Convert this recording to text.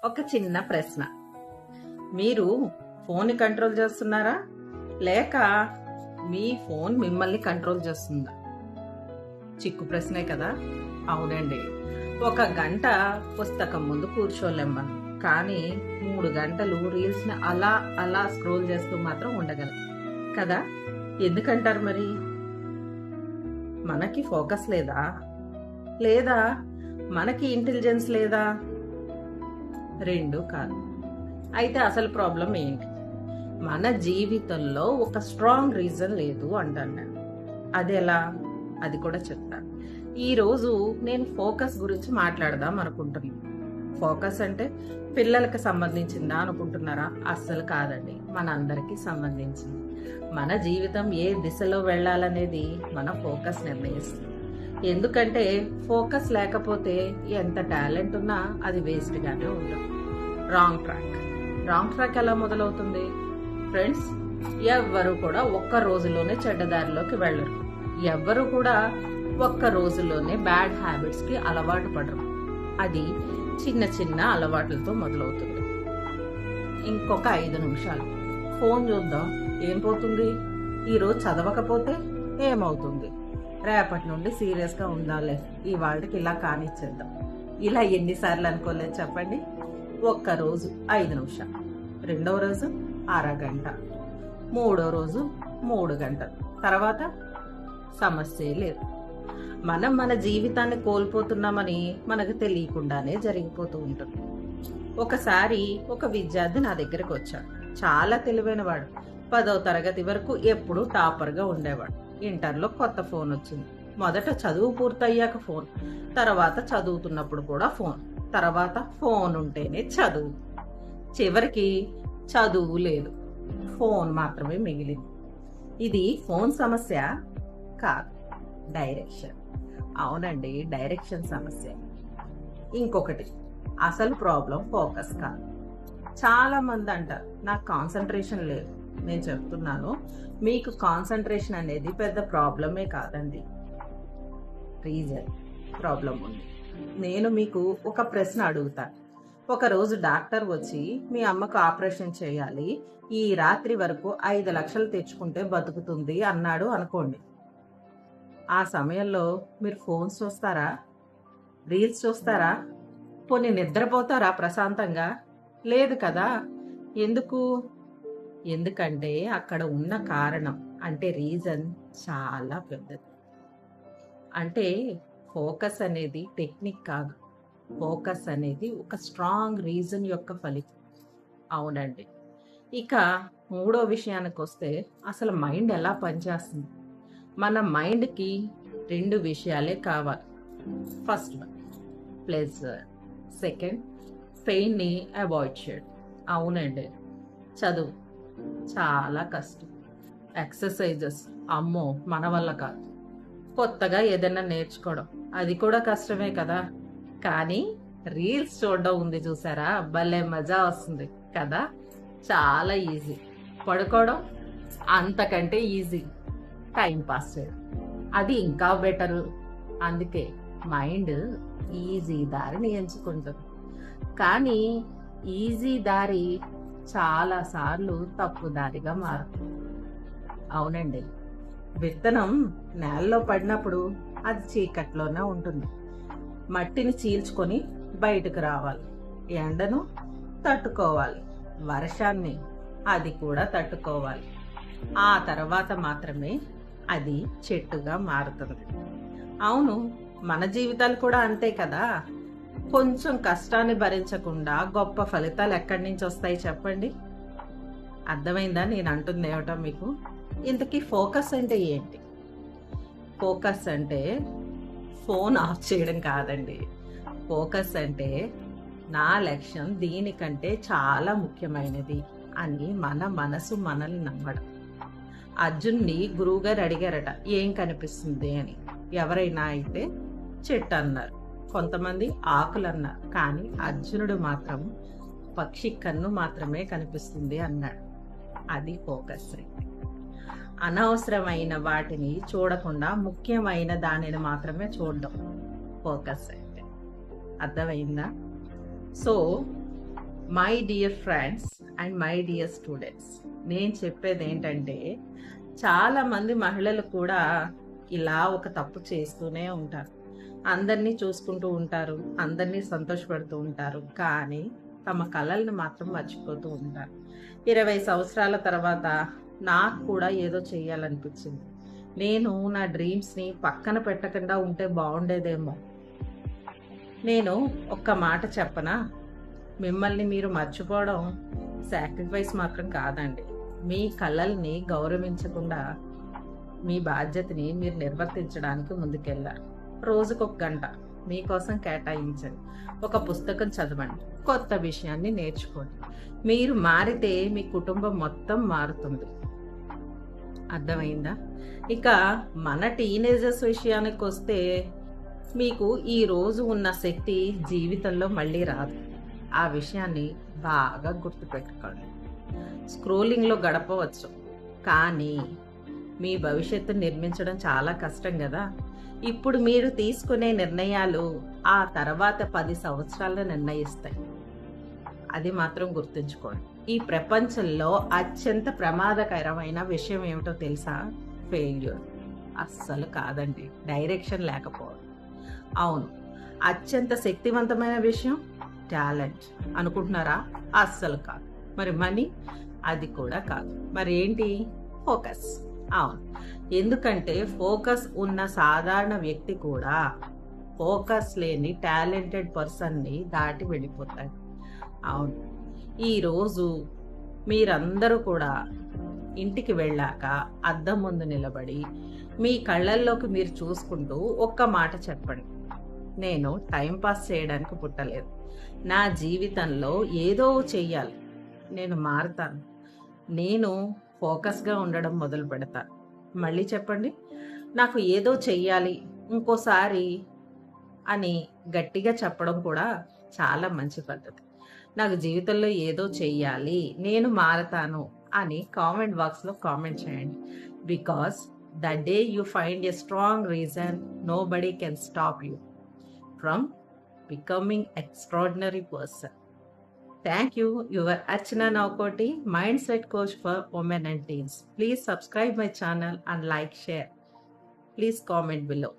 ఒక చిన్న ప్రశ్న. మీరు ఫోన్ కంట్రోల్ చేస్తున్నారా, లేక మీ ఫోన్ మిమ్మల్ని కంట్రోల్ చేస్తుందా? చిక్కు ప్రశ్నే కదా. అవునండి, 1 గంట పుస్తకం ముందు కూర్చోలేం మనం, కానీ 3 గంటలు రీల్స్ ని అలా అలా స్క్రోల్ చేస్తూ మాత్రం ఉండగలం కదా. ఎందుకంటారు మరి? మనకి ఫోకస్ లేదా, లేదా మనకి ఇంటెలిజెన్స్ లేదా? 2 కాదు. అయితే అసలు ప్రాబ్లం ఏంటి? మన జీవితంలో ఒక స్ట్రాంగ్ రీజన్ లేదు అంటాను నేను. అది ఎలా? అది కూడా చెప్తాను. ఈరోజు నేను ఫోకస్ గురించి మాట్లాడదాం అనుకుంటున్నాను. ఫోకస్ అంటే పిల్లలకు సంబంధించిందా అనుకుంటున్నారా? అస్సలు కాదండి, మనందరికీ సంబంధించింది. మన జీవితం ఏ దిశలో వెళ్ళాలనేది మన ఫోకస్ నిర్ణయిస్తుంది. ఎందుకంటే ఫోకస్ లేకపోతే ఎంత టాలెంట్ ఉన్నా అది వేస్ట్ గానే ఉంటుంది. రాంగ్ ట్రాక్ ఎలా మొదలవుతుంది? ఫ్రెండ్స్, ఎవ్వరు కూడా ఒక్క రోజులోనే చెడ్డదారిలోకి వెళ్ళరు. ఎవ్వరు కూడా ఒక్క రోజులోనే బ్యాడ్ హ్యాబిట్స్ కి అలవాటు పడరు. అది చిన్న చిన్న అలవాట్లతో మొదలవుతుంది. ఇంకొక 5 నిమిషాలు ఫోన్ చూద్దాం, ఏం పోతుంది? ఈరోజు చదవకపోతే ఏమవుతుంది? రేపటి నుండి సీరియస్ గా ఉండాలి, ఈ వాళ్ళకి ఇలా కానిచ్చేద్దాం. ఇలా ఎన్నిసార్లు అనుకోలేదు చెప్పండి? ఒక్కరోజు 5 నిమిషాలు, 2వ రోజు అరగంట, 3వ రోజు 3 గంటలు, తర్వాత సమస్యే లేదు. మనం మన జీవితాన్ని కోల్పోతున్నామని మనకు తెలియకుండానే జరిగిపోతూ ఉంటుంది. ఒకసారి ఒక విద్యార్థి నా దగ్గరకు వచ్చాడు. చాలా తెలివైన వాడు. 10వ తరగతి వరకు ఎప్పుడూ టాపర్గా ఉండేవాడు. ఇంటర్లో కొత్త ఫోన్ వచ్చింది. మొదట చదువు పూర్తయ్యాక ఫోన్, తర్వాత చదువుతున్నప్పుడు కూడా ఫోన్, తర్వాత ఫోన్ ఉంటేనే చదువు. చివరికి చదువు లేదు, ఫోన్ మాత్రమే మిగిలింది. ఇది ఫోన్ సమస్య కాదు, డైరెక్షన్. అవునండి, డైరెక్షన్ సమస్య. ఇంకొకటి, అసలు ప్రాబ్లం ఫోకస్ కాదు. చాలా మంది అంటారు నాకు కాన్సన్ట్రేషన్ లేదు. నేను చెప్తున్నాను, మీకు కాన్సన్ట్రేషన్ అనేది పెద్ద ప్రాబ్లమే కాదండి. రీజన్ ప్రాబ్లం ఉంది. నేను మీకు ఒక ప్రశ్న అడుగుతాను. ఒకరోజు డాక్టర్ వచ్చి మీ అమ్మకు ఆపరేషన్ చేయాలి, ఈ రాత్రి వరకు 5 లక్షలు తెచ్చుకుంటే బతుకుతుంది అన్నాడు అనుకోండి. ఆ సమయంలో మీరు ఫోన్స్ చూస్తారా? రీల్స్ చూస్తారా? పోనీ నిద్రపోతారా ప్రశాంతంగా? లేదు కదా. ఎందుకు? ఎందుకంటే అక్కడ ఉన్న కారణం, అంటే రీజన్ చాలా పెద్దది. అంటే ఫోకస్ అనేది టెక్నిక్ కాదు, ఫోకస్ అనేది ఒక స్ట్రాంగ్ రీజన్ యొక్క ఫలితం. అవునండి. ఇక 3వ విషయానికి వస్తే, అసలు మైండ్ ఎలా పనిచేస్తుంది? మన మైండ్కి 2 విషయాలే కావాలి. ఫస్ట్ వన్ ప్లెజర్, సెకండ్ పెయిన్ని అవాయిడ్ చేయడం. అవునండి, చదువు చాలా కష్టం. ఎక్సర్సైజెస్ అమ్మో మన వల్ల కాదు. కొత్తగా ఏదైనా నేర్చుకోవడం, అది కూడా కష్టమే కదా. కానీ రీల్స్ చూడడం ఉంది చూసారా, భలే మజా వస్తుంది కదా. చాలా ఈజీ. పడుకోవడం అంతకంటే ఈజీ. టైం పాస్ చేయడం అది ఇంకా బెటరు. అందుకే మైండ్ ఈజీ దారిని ఎంచుకుంటుంది. కానీ ఈజీ దారి చాలా సార్లు తప్పు దారిగా మారుతుంది. అవునండి, విత్తనం నేలలో పడినప్పుడు అది చీకట్లోనే ఉంటుంది. మట్టిని చీల్చుకొని బయటకు రావాలి, ఎండను తట్టుకోవాలి, వర్షాన్ని అది కూడా తట్టుకోవాలి. ఆ తర్వాత మాత్రమే అది చెట్టుగా మారుతుంది. అవును, మన జీవితాలు కూడా అంతే కదా. కొంచెం కష్టాన్ని భరించకుండా గొప్ప ఫలితాలు ఎక్కడి నుంచి వస్తాయి చెప్పండి? అర్థమైందా నేను అంటుంది ఏమిటో మీకు? ఇంతకీ ఫోకస్ అంటే ఏంటి? ఫోకస్ అంటే ఫోన్ ఆఫ్ చేయడం కాదండి. ఫోకస్ అంటే నా లక్ష్యం దీనికంటే చాలా ముఖ్యమైనది అని మన మనసు మనల్ని నమ్మడం. అర్జున్ని గురువుగారు అడిగారట, ఏం కనిపిస్తుంది అని. ఎవరైనా అయితే చెట్టు అన్నారు, కొంతమంది ఆకులు అన్నారు, కానీ అర్జునుడు మాత్రం పక్షి కన్ను మాత్రమే కనిపిస్తుంది అన్నాడు. అది ఫోకస్. అనవసరమైన వాటిని చూడకుండా ముఖ్యమైన దానిని మాత్రమే చూడడం ఫోకస్ అంటే. అర్థమైందా? So my dear friends and my dear students, నేను చెప్పేది ఏంటంటే చాలామంది మహిళలు కూడా ఇలా ఒక తప్పు చేస్తూనే ఉంటారు. అందరినీ చూసుకుంటూ ఉంటారు, అందరినీ సంతోషపెడుతూ ఉంటారు, కానీ తమ కళల్ని మాత్రం మర్చిపోతూ ఉంటారు. 20 సంవత్సరాల తర్వాత నాకు కూడా ఏదో చేయాలనిపించింది. నేను నా డ్రీమ్స్ని పక్కన పెట్టకుండా ఉంటే బాగుండేదేమో. నేను ఒక్క మాట చెప్పనా, మిమ్మల్ని మీరు మర్చిపోవడం సాక్రిఫైస్ మాత్రం కాదండి. మీ కళల్ని గౌరవించకుండా మీ బాధ్యతని మీరు నిర్వర్తించడానికి ముందుకెళ్ళారు. రోజుకొక గంట మీకోసం కేటాయించండి. ఒక పుస్తకం చదవండి, కొత్త విషయాన్ని నేర్చుకోండి. మీరు మారితే మీ కుటుంబం మొత్తం మారుతుంది. అర్థమైందా? ఇక మన టీనేజర్స్ విషయానికి వస్తే, మీకు ఈ రోజు ఉన్న శక్తి జీవితంలో మళ్ళీ రాదు. ఆ విషయాన్ని బాగా గుర్తుపెట్టుకోండి. స్క్రోలింగ్లో గడపవచ్చు, కానీ మీ భవిష్యత్తు నిర్మించడం చాలా కష్టం కదా. ఇప్పుడు మీరు తీసుకునే నిర్ణయాలు ఆ తర్వాత 10 సంవత్సరాలను నిర్ణయిస్తాయి. అది మాత్రం గుర్తుంచుకోండి. ఈ ప్రపంచంలో అత్యంత ప్రమాదకరమైన విషయం ఏమిటో తెలుసా? ఫెయిల్యూర్. అస్సలు కాదండి, డైరెక్షన్ లేకపోవడం. అవును, అత్యంత శక్తివంతమైన విషయం టాలెంట్ అనుకుంటున్నారా? అస్సలు కాదు. మరి మనీ? అది కూడా కాదు. మరి ఏంటి? ఫోకస్. అవును, ఎందుకంటే ఫోకస్ ఉన్న సాధారణ వ్యక్తి కూడా ఫోకస్ లేని టాలెంటెడ్ పర్సన్ని దాటి వెళ్ళిపోతాడు. అవును, ఈరోజు మీరందరూ కూడా ఇంటికి వెళ్ళాక అద్దం ముందు నిలబడి మీ కళ్ళల్లోకి మీరు చూసుకుంటూ ఒక్క మాట చెప్పండి, నేను టైంపాస్ చేయడానికి పుట్టలేదు. నా జీవితంలో ఏదో చెయ్యాలి, నేను మారుతాను, నేను ఫోకస్గా ఉండడం మొదలు పెడతాను. మళ్ళీ చెప్పండి, నాకు ఏదో చెయ్యాలి ఇంకోసారి అని గట్టిగా చెప్పడం కూడా చాలా మంచి పద్ధతి. నాకు జీవితంలో ఏదో చెయ్యాలి, నేను మారతాను అని కామెంట్ బాక్స్లో కామెంట్ చేయండి. Because the day you find a strong reason, nobody can stop you from becoming extraordinary person. Thank you, your Archana Naukoti, Mindset Coach for Women and Teens. Please subscribe my channel and like, share. Please comment below.